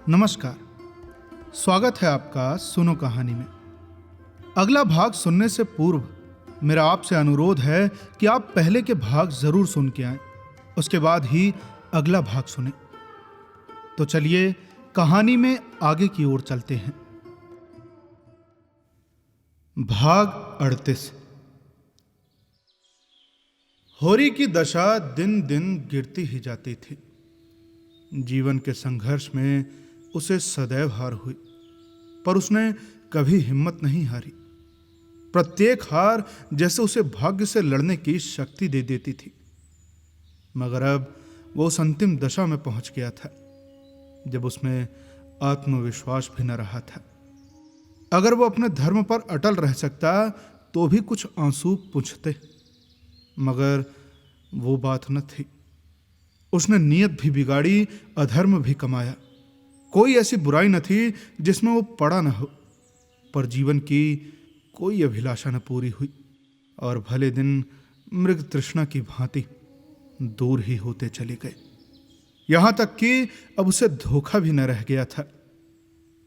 नमस्कार। स्वागत है आपका सुनो कहानी में। अगला भाग सुनने से पूर्व मेरा आपसे अनुरोध है कि आप पहले के भाग जरूर सुन के आएं, उसके बाद ही अगला भाग सुनें। तो चलिए कहानी में आगे की ओर चलते हैं। भाग 38। होरी की दशा दिन दिन गिरती ही जाती थी। जीवन के संघर्ष में उसे सदैव हार हुई, पर उसने कभी हिम्मत नहीं हारी। प्रत्येक हार जैसे उसे भाग्य से लड़ने की शक्ति दे देती थी। मगर अब वो उस अंतिम दशा में पहुंच गया था जब उसमें आत्मविश्वास भी न रहा था। अगर वो अपने धर्म पर अटल रह सकता तो भी कुछ आंसू पूछते, मगर वो बात न थी। उसने नीयत भी बिगाड़ी, अधर्म भी कमाया। कोई ऐसी बुराई न थी जिसमें वो पड़ा न हो, पर जीवन की कोई अभिलाषा न पूरी हुई और भले दिन मृग तृष्णा की भांति दूर ही होते चले गए। यहां तक कि अब उसे धोखा भी न रह गया था।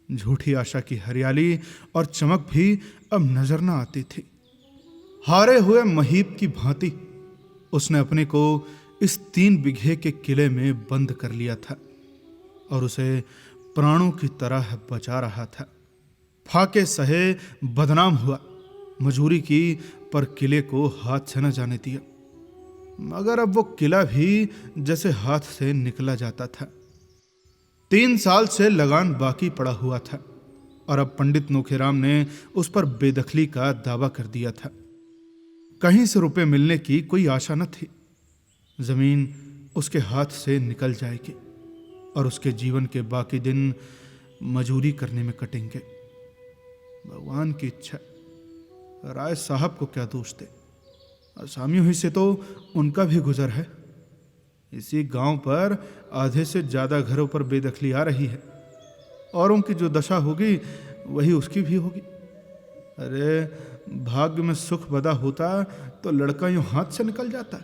झूठी आशा की हरियाली और चमक भी अब नजर न आती थी। हारे हुए महीप की भांति उसने अपने को इस 3 बीघे के किले में बंद कर लिया था और उसे प्राणों की तरह बचा रहा था। फाके सहे बदनाम हुआ, मजूरी की, पर किले को हाथ से न जाने दिया। मगर अब वो किला भी जैसे हाथ से निकला जाता था। 3 साल से लगान बाकी पड़ा हुआ था और अब पंडित नोखेराम ने उस पर बेदखली का दावा कर दिया था। कहीं से रुपए मिलने की कोई आशा न थी। जमीन उसके हाथ से निकल जाएगी और उसके जीवन के बाकी दिन मजूरी करने में कटेंगे। भगवान की इच्छा, राय साहब को क्या दोष दे। असामियों ही से तो उनका भी गुजर है। इसी गांव पर आधे से ज्यादा घरों पर बेदखली आ रही है। औरों की जो दशा होगी वही उसकी भी होगी। अरे भाग्य में सुख बदा होता तो लड़का यूं हाथ से निकल जाता।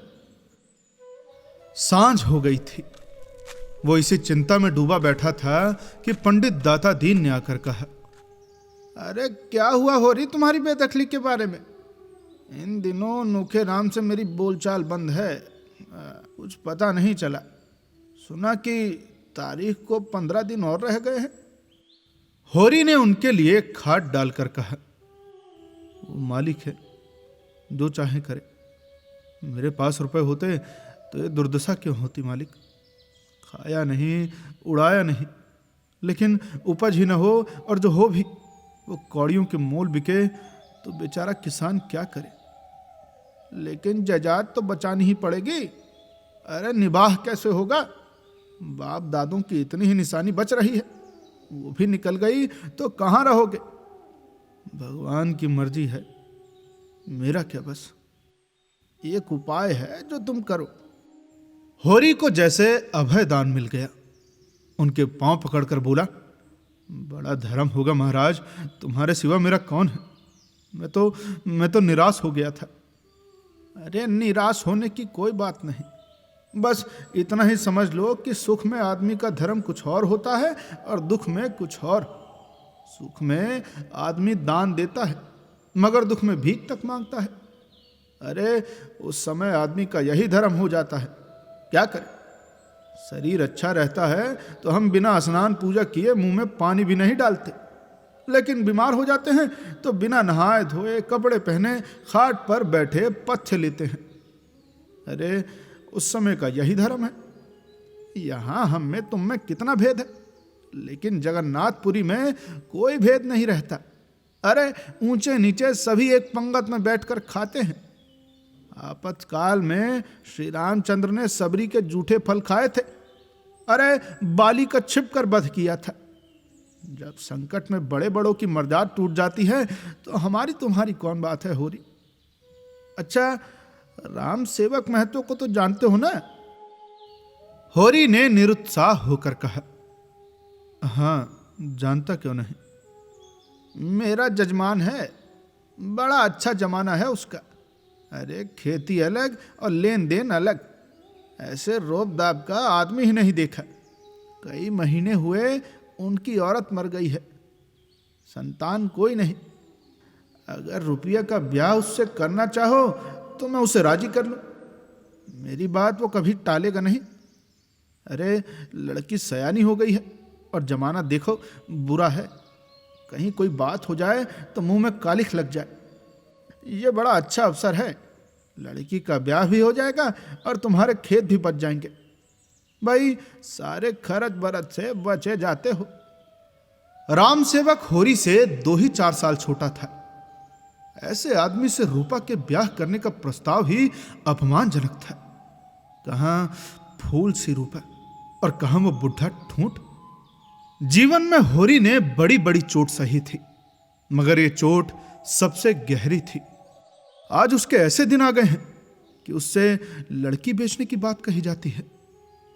सांझ हो गई थी। वो इसी चिंता में डूबा बैठा था कि पंडित दाता दीन ने आकर कहा, अरे क्या हुआ हो रही तुम्हारी बेदखली के बारे में? इन दिनों नोखे राम से मेरी बोलचाल बंद है। कुछ पता नहीं चला। सुना कि तारीख को 15 दिन और रह गए हैं। होरी ने उनके लिए खाट डालकर कहा, वो मालिक है, जो चाहे करे। मेरे पास रुपए होते तो ये दुर्दशा क्यों होती मालिक? खाया नहीं, उड़ाया नहीं, लेकिन उपज ही न हो, और जो हो भी वो कौड़ियों के मोल बिके तो बेचारा किसान क्या करे? लेकिन जजात तो बचानी ही पड़ेगी। अरे निबाह कैसे होगा? बाप दादों की इतनी ही निशानी बच रही है, वो भी निकल गई तो कहाँ रहोगे? भगवान की मर्जी है, मेरा क्या बस। एक उपाय है जो तुम करो। होरी को जैसे अभय दान मिल गया। उनके पांव पकड़कर बोला, बड़ा धर्म होगा महाराज, तुम्हारे सिवा मेरा कौन है? मैं तो निराश हो गया था। अरे निराश होने की कोई बात नहीं। बस इतना ही समझ लो कि सुख में आदमी का धर्म कुछ और होता है और दुख में कुछ और। सुख में आदमी दान देता है, मगर दुख में भीख तक मांगता है। अरे उस समय आदमी का यही धर्म हो जाता है। क्या करे? शरीर अच्छा रहता है तो हम बिना स्नान पूजा किए मुंह में पानी भी नहीं डालते, लेकिन बीमार हो जाते हैं तो बिना नहाए धोए, कपड़े पहने, खाट पर बैठे पथ्य लेते हैं। अरे उस समय का यही धर्म है। यहां हम में तुम में कितना भेद है, लेकिन जगन्नाथपुरी में कोई भेद नहीं रहता। अरे ऊंचे नीचे सभी एक पंगत में बैठकर खाते हैं। आपातकाल में श्री रामचंद्र ने सबरी के जूठे फल खाए थे। अरे बाली का छिप कर वध किया था। जब संकट में बड़े बड़ों की मर्यादा टूट जाती है तो हमारी तुम्हारी कौन बात है होरी? अच्छा राम सेवक महतो को तो जानते हो ना? होरी ने निरुत्साह होकर कहा, हाँ जानता क्यों नहीं। मेरा जजमान है, बड़ा अच्छा जमाना है उसका। अरे खेती अलग और लेन देन अलग। ऐसे रोब दाब का आदमी ही नहीं देखा। कई महीने हुए उनकी औरत मर गई है, संतान कोई नहीं। अगर रुपया का ब्याह उससे करना चाहो तो मैं उसे राजी कर लूं, मेरी बात वो कभी टालेगा नहीं। अरे लड़की सयानी हो गई है और जमाना देखो बुरा है, कहीं कोई बात हो जाए तो मुंह में कालिख लग जाए। ये बड़ा अच्छा अवसर है, लड़की का ब्याह भी हो जाएगा और तुम्हारे खेत भी बच जाएंगे। भाई सारे खर्च बरच से बचे जाते हो। राम सेवक होरी से 2 ही 4 साल छोटा था। ऐसे आदमी से रूपा के ब्याह करने का प्रस्ताव ही अपमानजनक था। कहां फूल सी रूपा और कहां वो बुढ़ा ठूंठ। जीवन में होरी ने बड़ी बड़ी चोट सही थी, मगर ये चोट सबसे गहरी थी। आज उसके ऐसे दिन आ गए हैं कि उससे लड़की बेचने की बात कही जाती है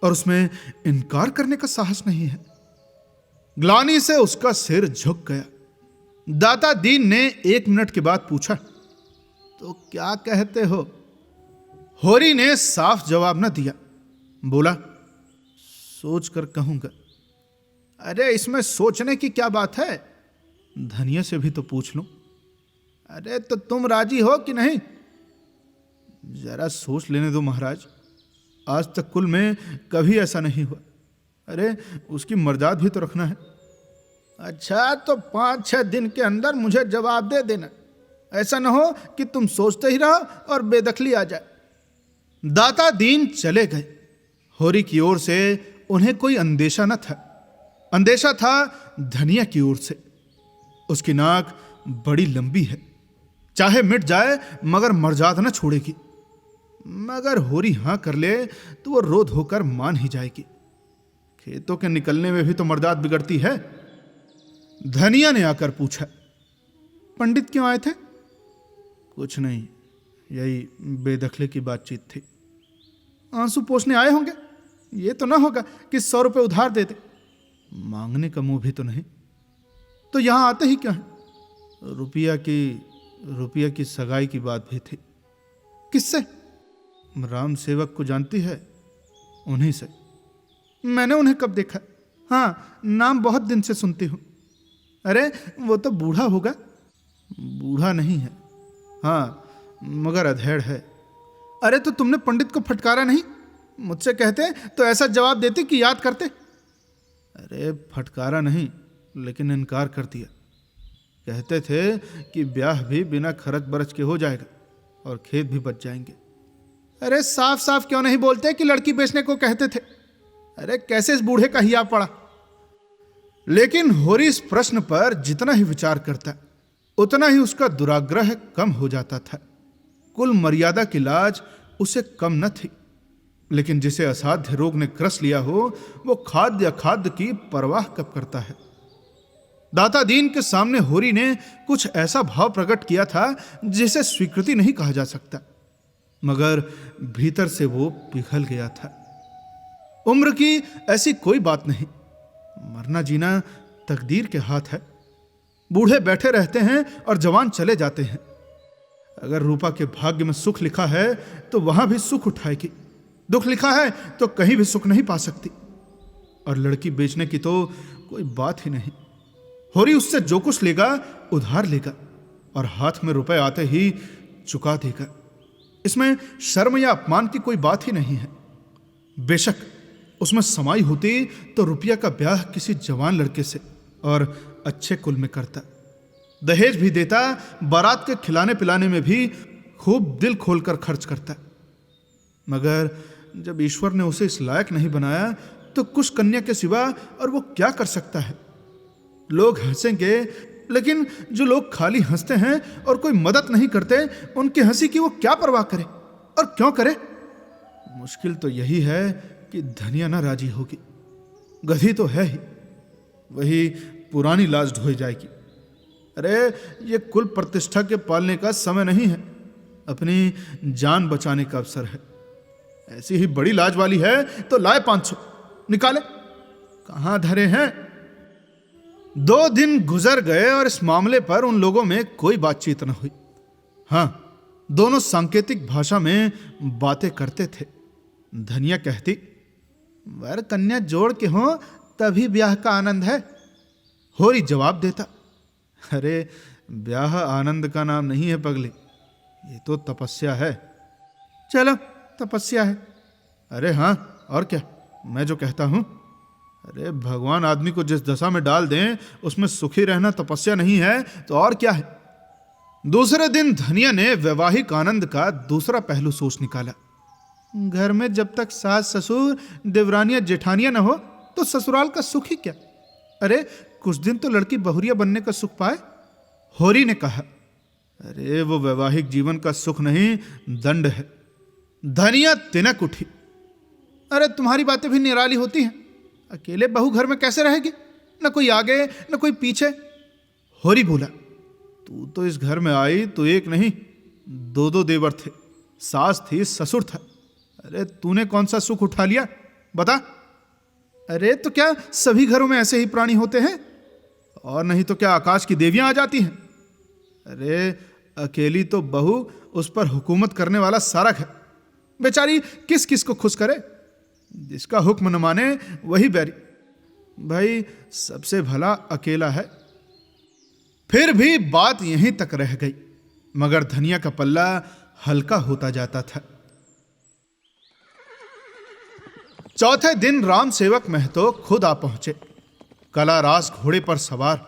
और उसमें इनकार करने का साहस नहीं है। ग्लानि से उसका सिर झुक गया। दाता दीन ने 1 मिनट के बाद पूछा, तो क्या कहते हो? होरी ने साफ जवाब न दिया। बोला, सोच कर कहूंगा। अरे इसमें सोचने की क्या बात है, धनिया से भी तो पूछ लूं। अरे तो तुम राजी हो कि नहीं? जरा सोच लेने दो महाराज, आज तक कुल में कभी ऐसा नहीं हुआ। अरे उसकी मर्यादा भी तो रखना है। अच्छा तो 5-6 दिन के अंदर मुझे जवाब दे देना, ऐसा न हो कि तुम सोचते ही रहो और बेदखली आ जाए। दाता दीन चले गए। होरी की ओर से उन्हें कोई अंदेशा न था, अंदेशा था धनिया की ओर से। उसकी नाक बड़ी लंबी है, चाहे मिट जाए मगर मर्यादा न छोड़ेगी। मगर होरी हां कर ले तो वो रोध होकर मान ही जाएगी। खेतों के निकलने में भी तो मर्यादा बिगड़ती है। धनिया ने आकर पूछा, पंडित क्यों आए थे? कुछ नहीं, यही बेदखले की बातचीत थी। आंसू पोंछने आए होंगे, ये तो ना होगा कि 100 रुपए उधार दे दे। मांगने का मुंह भी तो नहीं, तो यहां आते ही क्यों है? रुपया की सगाई की बात भी थी। किससे? राम सेवक को जानती है? उन्हीं से। मैंने उन्हें कब देखा? हाँ, नाम बहुत दिन से सुनती हूं। अरे वो तो बूढ़ा होगा। बूढ़ा नहीं है, हाँ मगर अधेड़ है। अरे तो तुमने पंडित को फटकारा नहीं? मुझसे कहते तो ऐसा जवाब देते कि याद करते। अरे फटकारा नहीं, लेकिन इनकार कर दिया। कहते थे कि ब्याह भी बिना खर्च बरच के हो जाएगा और खेत भी बच जाएंगे। अरे साफ साफ क्यों नहीं बोलते कि लड़की बेचने को कहते थे? अरे कैसे इस बूढ़े का हिया पड़ा। लेकिन होरी इस प्रश्न पर जितना ही विचार करता उतना ही उसका दुराग्रह कम हो जाता था। कुल मर्यादा की लाज उसे कम न थी, लेकिन जिसे असाध्य रोग ने ग्रस लिया हो वो खाद्य अखाद्य की परवाह कब करता है। दाता दीन के सामने होरी ने कुछ ऐसा भाव प्रकट किया था जिसे स्वीकृति नहीं कहा जा सकता, मगर भीतर से वो पिघल गया था। उम्र की ऐसी कोई बात नहीं, मरना जीना तकदीर के हाथ है। बूढ़े बैठे रहते हैं और जवान चले जाते हैं। अगर रूपा के भाग्य में सुख लिखा है तो वहां भी सुख उठाएगी, दुख लिखा है तो कहीं भी सुख नहीं पा सकती। और लड़की बेचने की तो कोई बात ही नहीं। होरी उससे जो कुछ लेगा उधार लेगा और हाथ में रुपए आते ही चुका देगा। इसमें शर्म या अपमान की कोई बात ही नहीं है। बेशक उसमें समाई होती तो रुपया का ब्याह किसी जवान लड़के से और अच्छे कुल में करता, दहेज भी देता, बारात के खिलाने पिलाने में भी खूब दिल खोलकर खर्च करता। मगर जब ईश्वर ने उसे इस लायक नहीं बनाया तो कुछ कन्या के सिवा और वो क्या कर सकता है? लोग हंसेंगे, लेकिन जो लोग खाली हंसते हैं और कोई मदद नहीं करते, उनकी हंसी की वो क्या परवाह करे और क्यों करे? मुश्किल तो यही है कि धनिया ना राजी होगी। गधी तो है ही, वही पुरानी लाज ढोई जाएगी। अरे ये कुल प्रतिष्ठा के पालने का समय नहीं है, अपनी जान बचाने का अवसर है। ऐसी ही बड़ी लाज वाली है तो लाए 500 निकाले, कहां धरे हैं। 2 दिन गुजर गए और इस मामले पर उन लोगों में कोई बातचीत न हुई। हां, दोनों सांकेतिक भाषा में बातें करते थे। धनिया कहती, वर कन्या जोड़ के हो तभी ब्याह का आनंद है। होरी जवाब देता, अरे ब्याह आनंद का नाम नहीं है पगली, ये तो तपस्या है। चलो तपस्या है। अरे हाँ और क्या, मैं जो कहता हूं, अरे भगवान आदमी को जिस दशा में डाल दें उसमें सुखी रहना तपस्या नहीं है तो और क्या है। दूसरे दिन धनिया ने वैवाहिक आनंद का दूसरा पहलू सोच निकाला। घर में जब तक सास ससुर देवरानियां जेठानियां न हो तो ससुराल का सुख ही क्या। अरे कुछ दिन तो लड़की बहुरिया बनने का सुख पाए। होरी ने कहा, अरे वो वैवाहिक जीवन का सुख नहीं, दंड है। धनिया तिनक उठी, अरे तुम्हारी बातें भी निराली होती हैं, अकेले बहू घर में कैसे रहेगी, न कोई आगे न कोई पीछे। होरी बोला, तू तो इस घर में आई तो एक नहीं दो दो देवर थे, सास थी ससुर था, अरे तूने कौन सा सुख उठा लिया बता। अरे तो क्या सभी घरों में ऐसे ही प्राणी होते हैं, और नहीं तो क्या आकाश की देवियां आ जाती हैं। अरे अकेली तो बहू, उस पर हुकूमत करने वाला सारक है, बेचारी किस किस को खुश करे, जिसका हुक्म न माने वही बैरी। भाई सबसे भला अकेला है। फिर भी बात यहीं तक रह गई, मगर धनिया का पल्ला हल्का होता जाता था। चौथे दिन राम सेवक महतो खुद आ पहुंचे, कला रास घोड़े पर सवार,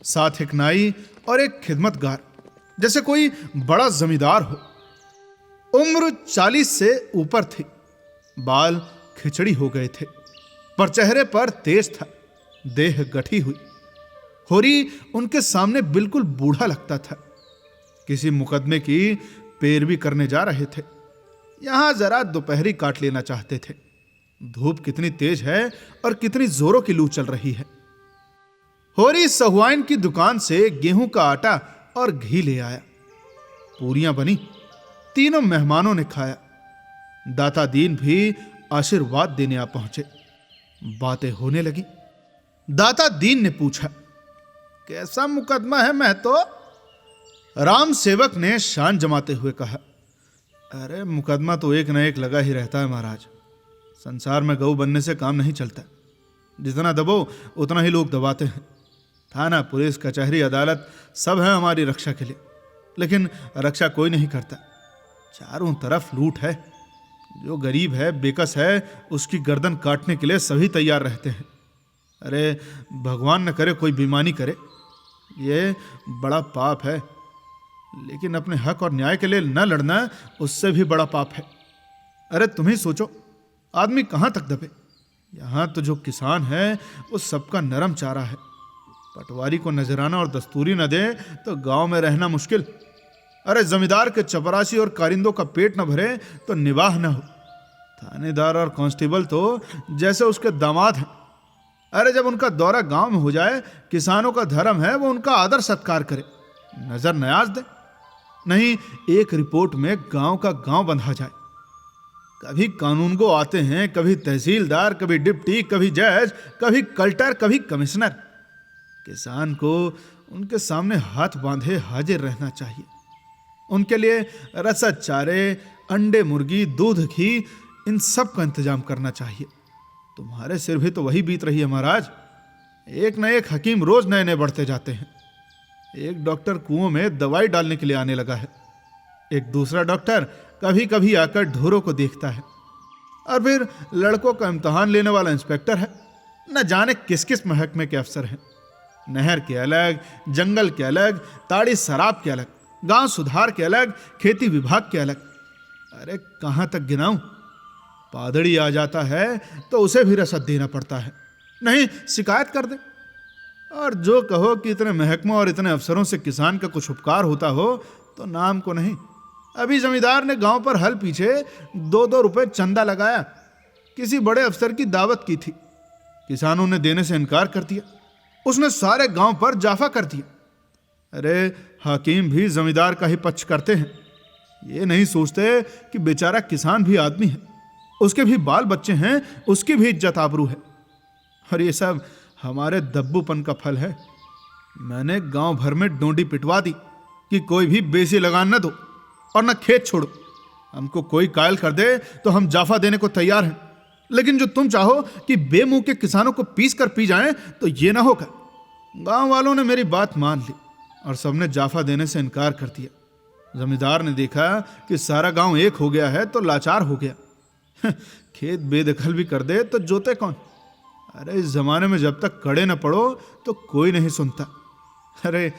साथ एक नाई और एक खिदमतगार, जैसे कोई बड़ा जमींदार हो। उम्र 40 से ऊपर थी, बाल खिचड़ी हो गए थे, पर चेहरे पर तेज था, देह गठी हुई। होरी उनके सामने बिल्कुल बूढ़ा लगता था, किसी मुकदमे की पैरवी करने जा रहे थे। यहां जरा दोपहरी काट लेना चाहते थे। धूप कितनी तेज है और कितनी जोरों की लू चल रही है। होरी सहुआइन की दुकान से गेहूं का आटा और घी ले आया। पूरियां बनी, तीनों मेहमानों ने खाया। दाता दीन भी आशीर्वाद देने आ पहुंचे। बातें होने लगी। दाता दीन ने पूछा, कैसा मुकदमा है महतो? राम सेवक ने शान जमाते हुए कहा, अरे मुकदमा तो एक न एक लगा ही रहता है महाराज। संसार में गऊ बनने से काम नहीं चलता, जितना दबो उतना ही लोग दबाते हैं। थाना, पुलिस, कचहरी, अदालत सब है हमारी रक्षा के लिए, लेकिन रक्षा कोई नहीं करता। चारों तरफ लूट है। जो गरीब है, बेकस है, उसकी गर्दन काटने के लिए सभी तैयार रहते हैं। अरे भगवान न करे कोई बेईमानी करे, ये बड़ा पाप है। लेकिन अपने हक और न्याय के लिए न लड़ना उससे भी बड़ा पाप है। अरे तुम ही सोचो, आदमी कहाँ तक दबे। यहाँ तो जो किसान है वो सबका नरम चारा है। पटवारी को नजराना और दस्तूरी न दे तो गांव में रहना मुश्किल। अरे जमींदार के चपरासी और कारिंदों का पेट न भरे तो निवाह न हो। थानेदार और कांस्टेबल तो जैसे उसके दामाद हैं। अरे जब उनका दौरा गांव में हो जाए, किसानों का धर्म है वो उनका आदर सत्कार करे, नजर नयाज दे। नहीं एक रिपोर्ट में गांव का गांव बंधा जाए। कभी कानूनगो आते हैं, कभी तहसीलदार, कभी डिप्टी, कभी जज, कभी कलेक्टर, कभी कमिश्नर। किसान को उनके सामने हाथ बांधे हाजिर रहना चाहिए। उनके लिए रसद, चारे, अंडे, मुर्गी, दूध, घी, इन सब का इंतजाम करना चाहिए। तुम्हारे सिर भी तो वही बीत रही है महाराज। एक न एक हकीम रोज नए नए बढ़ते जाते हैं। एक डॉक्टर कुओं में दवाई डालने के लिए आने लगा है, एक दूसरा डॉक्टर कभी कभी आकर ढोरों को देखता है, और फिर लड़कों का इम्तिहान लेने वाला इंस्पेक्टर है। न जाने किस किस महकमे के अफसर हैं। नहर के अलग, जंगल के अलग, ताड़ी शराब के अलग, गांव सुधार के अलग, खेती विभाग के अलग। अरे कहां तक गिनाऊं? पादड़ी आ जाता है तो उसे भी रसद देना पड़ता है, नहीं शिकायत कर दे। और जो कहो कि इतने महकमों और इतने अफसरों से किसान का कुछ उपकार होता हो तो नाम को नहीं। अभी जमींदार ने गांव पर हल पीछे 2-2 रुपए चंदा लगाया। किसी बड़े अफसर की दावत की थी, किसानों ने देने से इनकार कर दिया। उसने सारे गांव पर जाफा कर दिया। अरे हाकिम भी जमींदार का ही पक्ष करते हैं। ये नहीं सोचते कि बेचारा किसान भी आदमी है, उसके भी बाल बच्चे हैं, उसकी भी इज्जत आबरू है। और ये सब हमारे दब्बूपन का फल है। मैंने गांव भर में डोंडी पिटवा दी कि कोई भी बेसी लगान न दो और न खेत छोड़ो। हमको कोई कायल कर दे तो हम जाफा देने को तैयार हैं, लेकिन जो तुम चाहो कि बेमुंह के किसानों को पीस कर पी जाएं तो ये ना होगा। गांव वालों ने मेरी बात मान ली और सबने जाफा देने से इनकार कर दिया। जमींदार ने देखा कि सारा गांव एक हो गया है तो लाचार हो गया। खेत बेदखल भी कर दे तो जोते कौन? अरे इस जमाने में जब तक कड़े न पड़ो तो कोई नहीं सुनता। अरे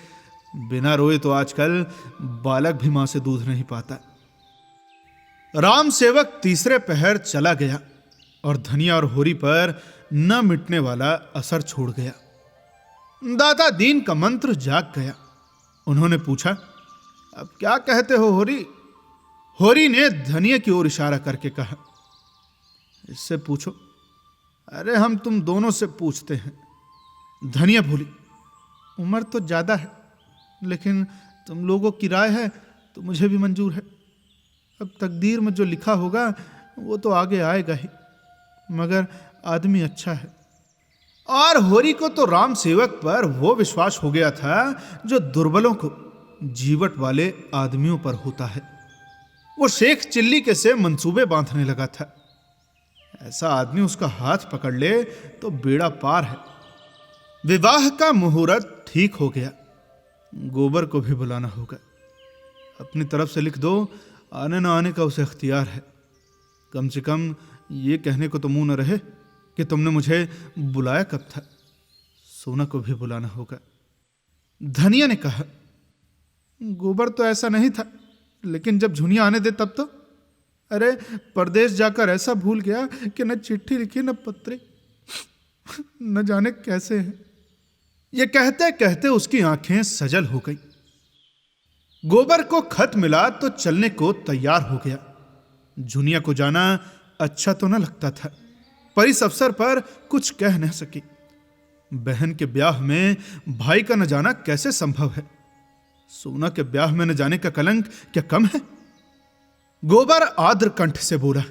बिना रोए तो आजकल बालक भी मां से दूध नहीं पाता। राम सेवक तीसरे पहर चला गया और धनिया और होरी पर न मिटने वाला असर छोड़ गया। दादा दीन का मंत्र जाग गया। उन्होंने पूछा, अब क्या कहते हो होरी? होरी ने धनिया की ओर इशारा करके कहा, इससे पूछो। अरे हम तुम दोनों से पूछते हैं। धनिया बोली, उम्र तो ज्यादा है लेकिन तुम लोगों की राय है तो मुझे भी मंजूर है। अब तकदीर में जो लिखा होगा वो तो आगे आएगा ही, मगर आदमी अच्छा है। और होरी को तो राम सेवक पर वो विश्वास हो गया था जो दुर्बलों को जीवट वाले आदमियों पर होता है। वो शेख चिल्ली के से मंसूबे बांधने लगा था। ऐसा आदमी उसका हाथ पकड़ ले तो बेड़ा पार है। विवाह का मुहूर्त ठीक हो गया। गोबर को भी बुलाना होगा। अपनी तरफ से लिख दो, आने न आने का उसे इख्तियार है। कम से कम ये कहने को तो मुंह न रहे कि तुमने मुझे बुलाया कब था। सोना को भी बुलाना होगा। धनिया ने कहा, गोबर तो ऐसा नहीं था, लेकिन जब झुनिया आने दे तब तो। अरे परदेश जाकर ऐसा भूल गया कि न चिट्ठी लिखी न पत्र, न जाने कैसे है। ये कहते कहते उसकी आंखें सजल हो गई। गोबर को खत मिला तो चलने को तैयार हो गया। झुनिया को जाना अच्छा तो न लगता था, पर इस अवसर पर कुछ कह नहीं सकी। बहन के ब्याह में भाई का न जाना कैसे संभव है? सोना के ब्याह में न जाने का कलंक क्या कम है? गोबर आर्द्र कंठ से बोला,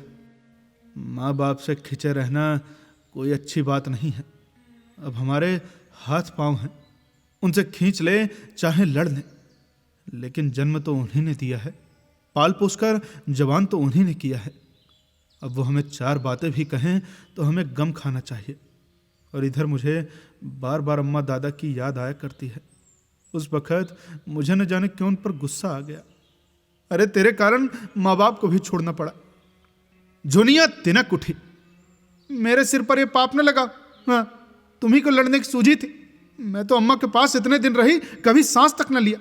माँ बाप से खिंचे रहना कोई अच्छी बात नहीं है। अब हमारे हाथ पांव हैं, उनसे खींच ले चाहे लड़ ले, लेकिन जन्म तो उन्हीं ने दिया है, पाल पोस कर जवान तो उन्हीं ने किया है। अब वो हमें चार बातें भी कहें तो हमें गम खाना चाहिए। और इधर मुझे बार बार अम्मा दादा की याद आया करती है। उस वक़्त मुझे न जाने क्यों उन पर गुस्सा आ गया। अरे तेरे कारण माँ बाप को भी छोड़ना पड़ा। झुनिया तिनक उठी, मेरे सिर पर ये पाप न लगा। हाँ, तुम्ही को लड़ने की सूझी थी। मैं तो अम्मा के पास इतने दिन रही, कभी सांस तक न लिया।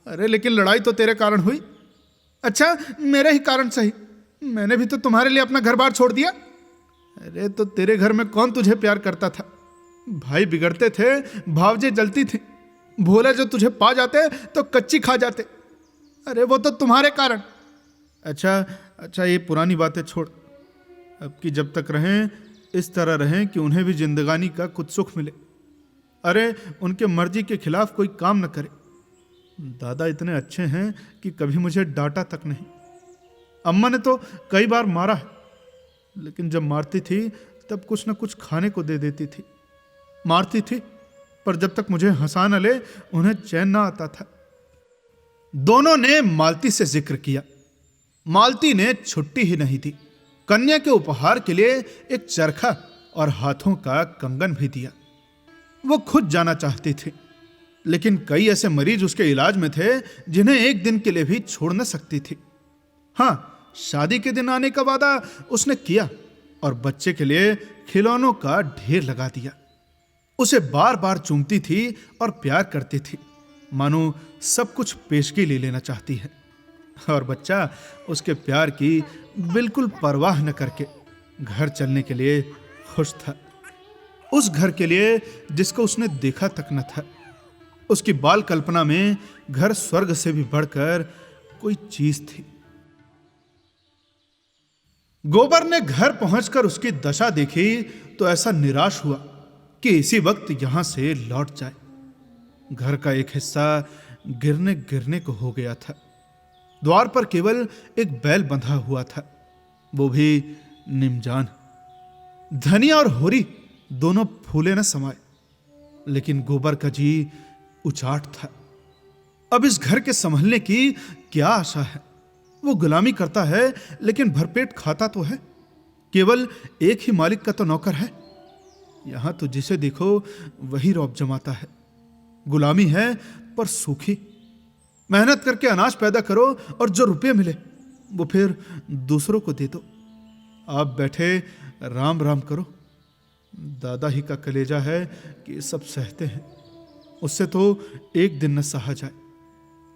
अरे लेकिन लड़ाई तो तेरे कारण हुई। अच्छा, मेरे ही कारण सही, मैंने भी तो तुम्हारे लिए अपना घर बार छोड़ दिया। अरे तो तेरे घर में कौन तुझे प्यार करता था? भाई बिगड़ते थे, भावजे जलती थी, भोले जो तुझे पा जाते तो कच्ची खा जाते। अरे वो तो तुम्हारे कारण। अच्छा, ये पुरानी बातें छोड़। अब की जब तक रहें इस तरह रहें कि उन्हें भी जिंदगानी का कुछ सुख मिले। अरे उनके मर्जी के खिलाफ कोई काम न करे। दादा इतने अच्छे हैं कि कभी मुझे डांटा तक नहीं। अम्मा ने तो कई बार मारा है, लेकिन जब मारती थी तब कुछ न कुछ खाने को दे देती थी। मारती थी, पर जब तक मुझे हंसा न ले उन्हें चैन ना आता था। दोनों ने मालती से जिक्र किया। मालती ने छुट्टी ही नहीं दी। कन्या के उपहार के लिए एक चरखा और हाथों का कंगन भी दिया। वो खुद जाना चाहती थी, लेकिन कई ऐसे मरीज उसके इलाज में थे जिन्हें एक दिन के लिए भी छोड़ न सकती थी। हाँ, शादी के दिन आने का वादा उसने किया और बच्चे के लिए खिलौनों का ढेर लगा दिया। उसे बार बार चूमती थी और प्यार करती थी, मानो सब कुछ पेशगी ले लेना चाहती है। और बच्चा उसके प्यार की बिल्कुल परवाह न करके घर चलने के लिए खुश था। उस घर के लिए जिसको उसने देखा तक न था। उसकी बाल कल्पना में घर स्वर्ग से भी बढ़कर कोई चीज थी। गोबर ने घर पहुंचकर उसकी दशा देखी तो ऐसा निराश हुआ कि इसी वक्त यहां से लौट जाए। घर का एक हिस्सा गिरने गिरने को हो गया था। द्वार पर केवल एक बैल बंधा हुआ था, वो भी निमजान। धनिया और होरी दोनों फूले न समाये, लेकिन गोबर का जी उचाट था। अब इस घर के संभलने की क्या आशा है? वो गुलामी करता है लेकिन भरपेट खाता तो है। केवल एक ही मालिक का तो नौकर है। यहां तो जिसे देखो वही रौब जमाता है। गुलामी है पर सूखी। मेहनत करके अनाज पैदा करो और जो रुपये मिले वो फिर दूसरों को दे दो। आप बैठे राम राम करो। दादा ही का कलेजा है कि ये सब सहते हैं, उससे तो एक दिन न सहा जाए।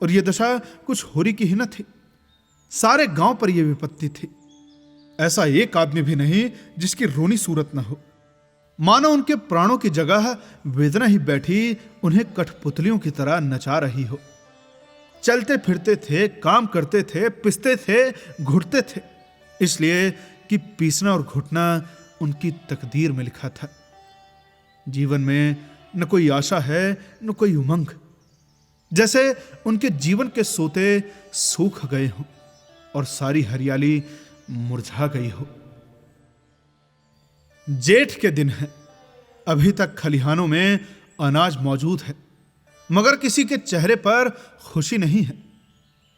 और ये दशा कुछ होरी की ही न थी, सारे गांव पर यह विपत्ति थी। ऐसा एक आदमी भी नहीं जिसकी रोनी सूरत न हो। मानो उनके प्राणों की जगह वेदना ही बैठी उन्हें कठपुतलियों की तरह नचा रही हो। चलते फिरते थे, काम करते थे, पिसते थे, घुटते थे, इसलिए कि पीसना और घुटना उनकी तकदीर में लिखा था। जीवन में न कोई आशा है न कोई उमंग, जैसे उनके जीवन के सोते सूख गए हों और सारी हरियाली मुरझा गई हो। जेठ के दिन है, अभी तक खलिहानों में अनाज मौजूद है, मगर किसी के चेहरे पर खुशी नहीं है।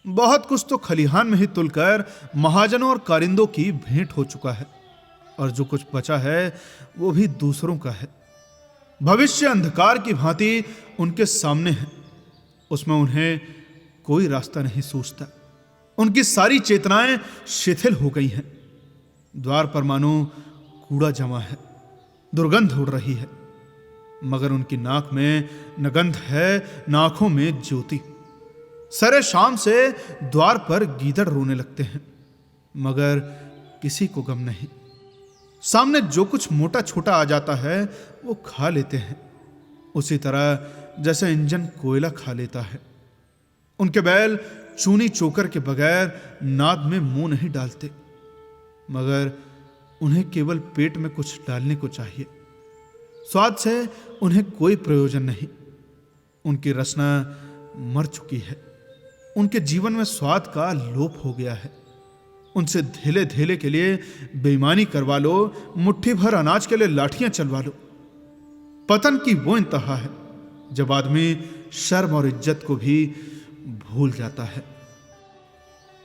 बहुत कुछ तो खलिहान में ही तुलकर महाजनों और कारिंदों की भेंट हो चुका है, और जो कुछ बचा है वो भी दूसरों का है। भविष्य अंधकार की भांति उनके सामने है, उसमें उन्हें कोई रास्ता नहीं सूझता। उनकी सारी चेतनाएं शिथिल हो गई हैं। द्वार पर मानो कूड़ा जमा है, दुर्गंध उड़ रही है, मगर उनकी नाक में न गंध है न आंखों में ज्योति। सरे शाम से द्वार पर गीदड़ रोने लगते हैं, मगर किसी को गम नहीं। सामने जो कुछ मोटा छोटा आ जाता है वो खा लेते हैं, उसी तरह जैसे इंजन कोयला खा लेता है। उनके बैल चूनी चोकर के बगैर नाद में मुंह नहीं डालते, मगर उन्हें केवल पेट में कुछ डालने को चाहिए। स्वाद से उन्हें कोई प्रयोजन नहीं। उनकी रसना मर चुकी है, उनके जीवन में स्वाद का लोप हो गया है। उनसे धेले धेले के लिए बेईमानी करवा लो, मुट्ठी भर अनाज के लिए लाठियां चलवा लो। पतन की वो इंतहा है जब आदमी शर्म और इज्जत को भी भूल जाता है।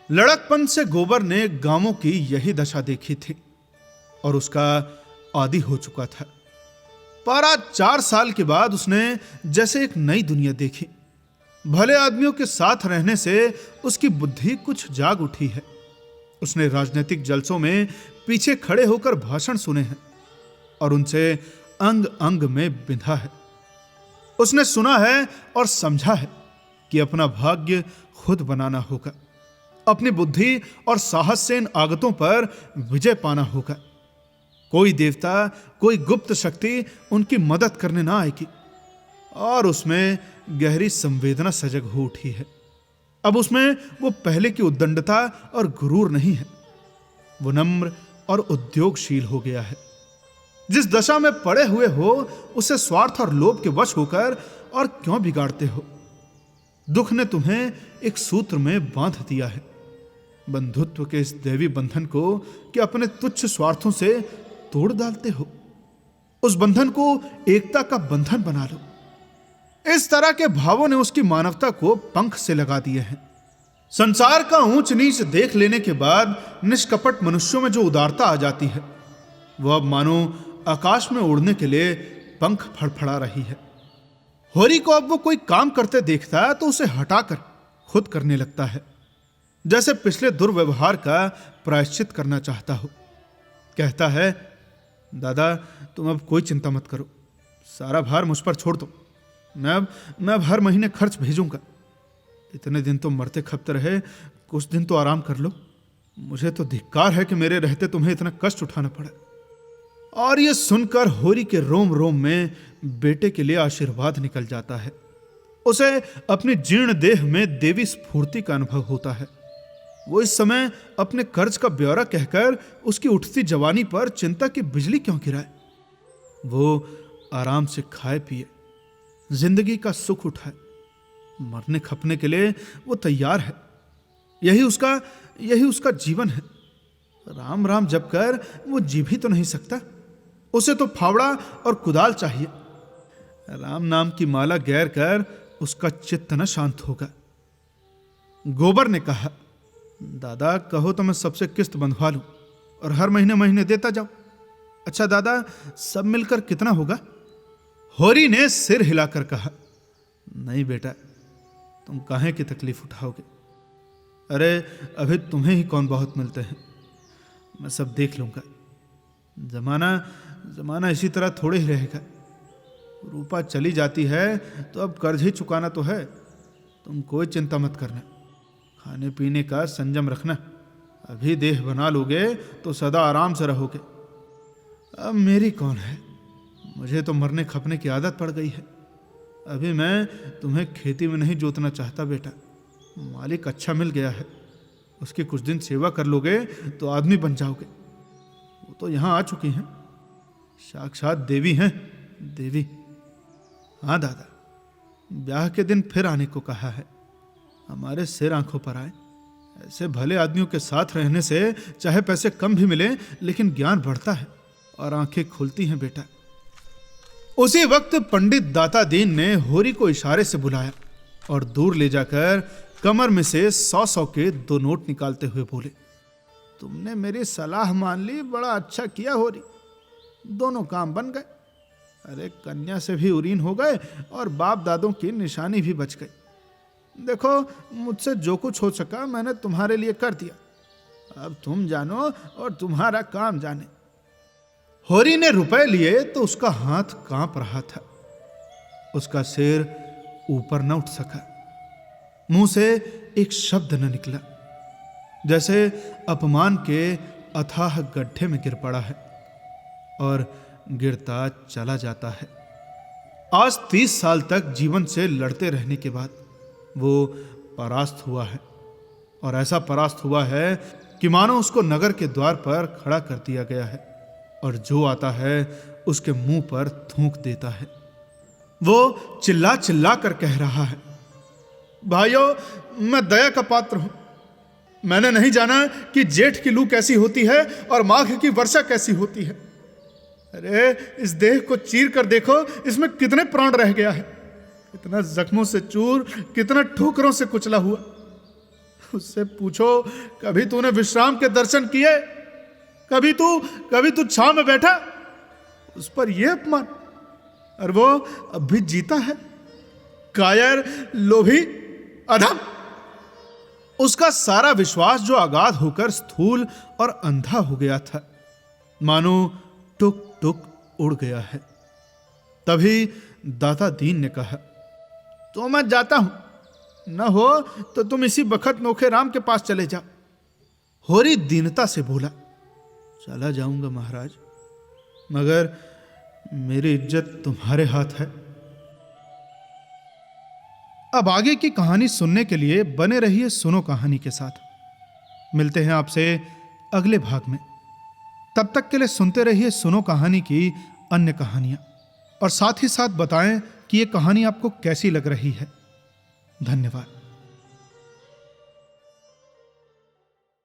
लड़कपन से गोबर ने गांवों की यही दशा देखी थी और उसका आदी हो चुका था। पर आज 4 साल के बाद उसने जैसे एक नई दुनिया देखी। भले आदमियों के साथ रहने से उसकी बुद्धि कुछ जाग उठी है। उसने राजनीतिक जलसों में पीछे खड़े होकर भाषण सुने हैं और उनसे अंग अंग में बिंधा है। उसने सुना है और समझा है कि अपना भाग्य खुद बनाना होगा। अपनी बुद्धि और साहस से इन आगतों पर विजय पाना होगा। कोई देवता, कोई गुप्त शक्ति उनकी मदद करने ना आएगी। और उसमें गहरी संवेदना सजग हो उठी है। अब उसमें वो पहले की उद्दंडता और गुरूर नहीं है। वो नम्र और उद्योगशील हो गया है। जिस दशा में पड़े हुए हो उसे स्वार्थ और लोभ के वश होकर और क्यों बिगाड़ते हो? दुख ने तुम्हें एक सूत्र में बांध दिया है, बंधुत्व के इस दैवी बंधन को कि अपने तुच्छ स्वार्थों से तोड़ डालते हो। उस बंधन को एकता का बंधन बना लो। इस तरह के भावों ने उसकी मानवता को पंख से लगा दिए हैं। संसार का ऊंच नीच देख लेने के बाद निष्कपट मनुष्यों में जो उदारता आ जाती है, वह अब मानो आकाश में उड़ने के लिए पंख फड़फड़ा रही है। होरी को अब वो कोई काम करते देखता है तो उसे हटाकर खुद करने लगता है, जैसे पिछले दुर्व्यवहार का प्रायश्चित करना चाहता हो। कहता है, दादा तुम अब कोई चिंता मत करो, सारा भार मुझ पर छोड़ दो। मैं अब हर महीने खर्च भेजूंगा। इतने दिन तो मरते खपते रहे, कुछ दिन तो आराम कर लो। मुझे तो धिक्कार है कि मेरे रहते तुम्हें इतना कष्ट उठाना पड़ा। और यह सुनकर होरी के रोम रोम में बेटे के लिए आशीर्वाद निकल जाता है। उसे अपनी जीर्ण देह में देवी स्फूर्ति का अनुभव होता है। वो इस समय अपने कर्ज का ब्यौरा कहकर उसकी उठती जवानी पर चिंता की बिजली क्यों गिराए? वो आराम से खाए पिए, जिंदगी का सुख उठाए। मरने खपने के लिए वो तैयार है। यही उसका जीवन है। राम राम जप कर वो जी भी तो नहीं सकता। उसे तो फावड़ा और कुदाल चाहिए। राम नाम की माला गैर कर उसका चित्त न शांत होगा। गोबर ने कहा, दादा कहो तो मैं सबसे किस्त बंधवा लूं और हर महीने महीने देता जाऊं। अच्छा दादा, सब मिलकर कितना होगा? होरी ने सिर हिलाकर कहा, नहीं बेटा, तुम काहे की तकलीफ उठाओगे? अरे अभी तुम्हें ही कौन बहुत मिलते हैं, मैं सब देख लूंगा। जमाना इसी तरह थोड़े ही रहेगा। रूपा चली जाती है तो अब कर्ज ही चुकाना तो है। तुम कोई चिंता मत करना, खाने पीने का संयम रखना। अभी देह बना लोगे तो सदा आराम से रहोगे। अब मेरी कौन है, मुझे तो मरने खपने की आदत पड़ गई है। अभी मैं तुम्हें खेती में नहीं जोतना चाहता बेटा। मालिक अच्छा मिल गया है, उसकी कुछ दिन सेवा कर लोगे तो आदमी बन जाओगे। वो तो यहाँ आ चुकी हैं, साक्षात देवी हैं, देवी। हाँ दादा, ब्याह के दिन फिर आने को कहा है। हमारे सिर आंखों पर आए। ऐसे भले आदमियों के साथ रहने से चाहे पैसे कम भी मिले, लेकिन ज्ञान बढ़ता है और आंखें खुलती हैं बेटा। उसी वक्त पंडित दाता दीन ने होरी को इशारे से बुलाया और दूर ले जाकर कमर में से 100-100 के 2 नोट निकालते हुए बोले, तुमने मेरी सलाह मान ली, बड़ा अच्छा किया होरी, दोनों काम बन गए। अरे कन्या से भी उरीन हो गए और बाप दादों की निशानी भी बच गई। देखो, मुझसे जो कुछ हो सका मैंने तुम्हारे लिए कर दिया। अब तुम जानो और तुम्हारा काम जाने। होरी ने रुपए लिए तो उसका हाथ कांप रहा था, उसका सिर ऊपर न उठ सका, मुंह से एक शब्द न निकला, जैसे अपमान के अथाह गड्ढे में गिर पड़ा है और गिरता चला जाता है। आज 30 साल तक जीवन से लड़ते रहने के बाद वो परास्त हुआ है, और ऐसा परास्त हुआ है कि मानो उसको नगर के द्वार पर खड़ा कर दिया गया है और जो आता है उसके मुंह पर थूक देता है। वो चिल्ला चिल्ला कर कह रहा है, भाइयों, मैं दया का पात्र हूं। मैंने नहीं जाना कि जेठ की लू कैसी होती है और माघ की वर्षा कैसी होती है। अरे इस देह को चीर कर देखो, इसमें कितने प्राण रह गया है, कितना जख्मों से चूर, कितना ठोकरों से कुचला हुआ। उससे पूछो, कभी तूने विश्राम के दर्शन किए? कभी तू छांव में बैठा? उस पर यह अपमान, और वो अब भी जीता है, कायर, लोभी, अधम। उसका सारा विश्वास जो अगाध होकर स्थूल और अंधा हो गया था, मानो टुक टुक उड़ गया है। तभी दाता दीन ने कहा, तो मैं जाता हूं, न हो तो तुम इसी बखत नोखे राम के पास चले जाओ। होरी दीनता से बोला, चला जाऊंगा महाराज, मगर मेरी इज्जत तुम्हारे हाथ है। अब आगे की कहानी सुनने के लिए बने रहिए सुनो कहानी के साथ। मिलते हैं आपसे अगले भाग में। तब तक के लिए सुनते रहिए सुनो कहानी की अन्य कहानियां, और साथ ही साथ बताएं कि ये कहानी आपको कैसी लग रही है। धन्यवाद।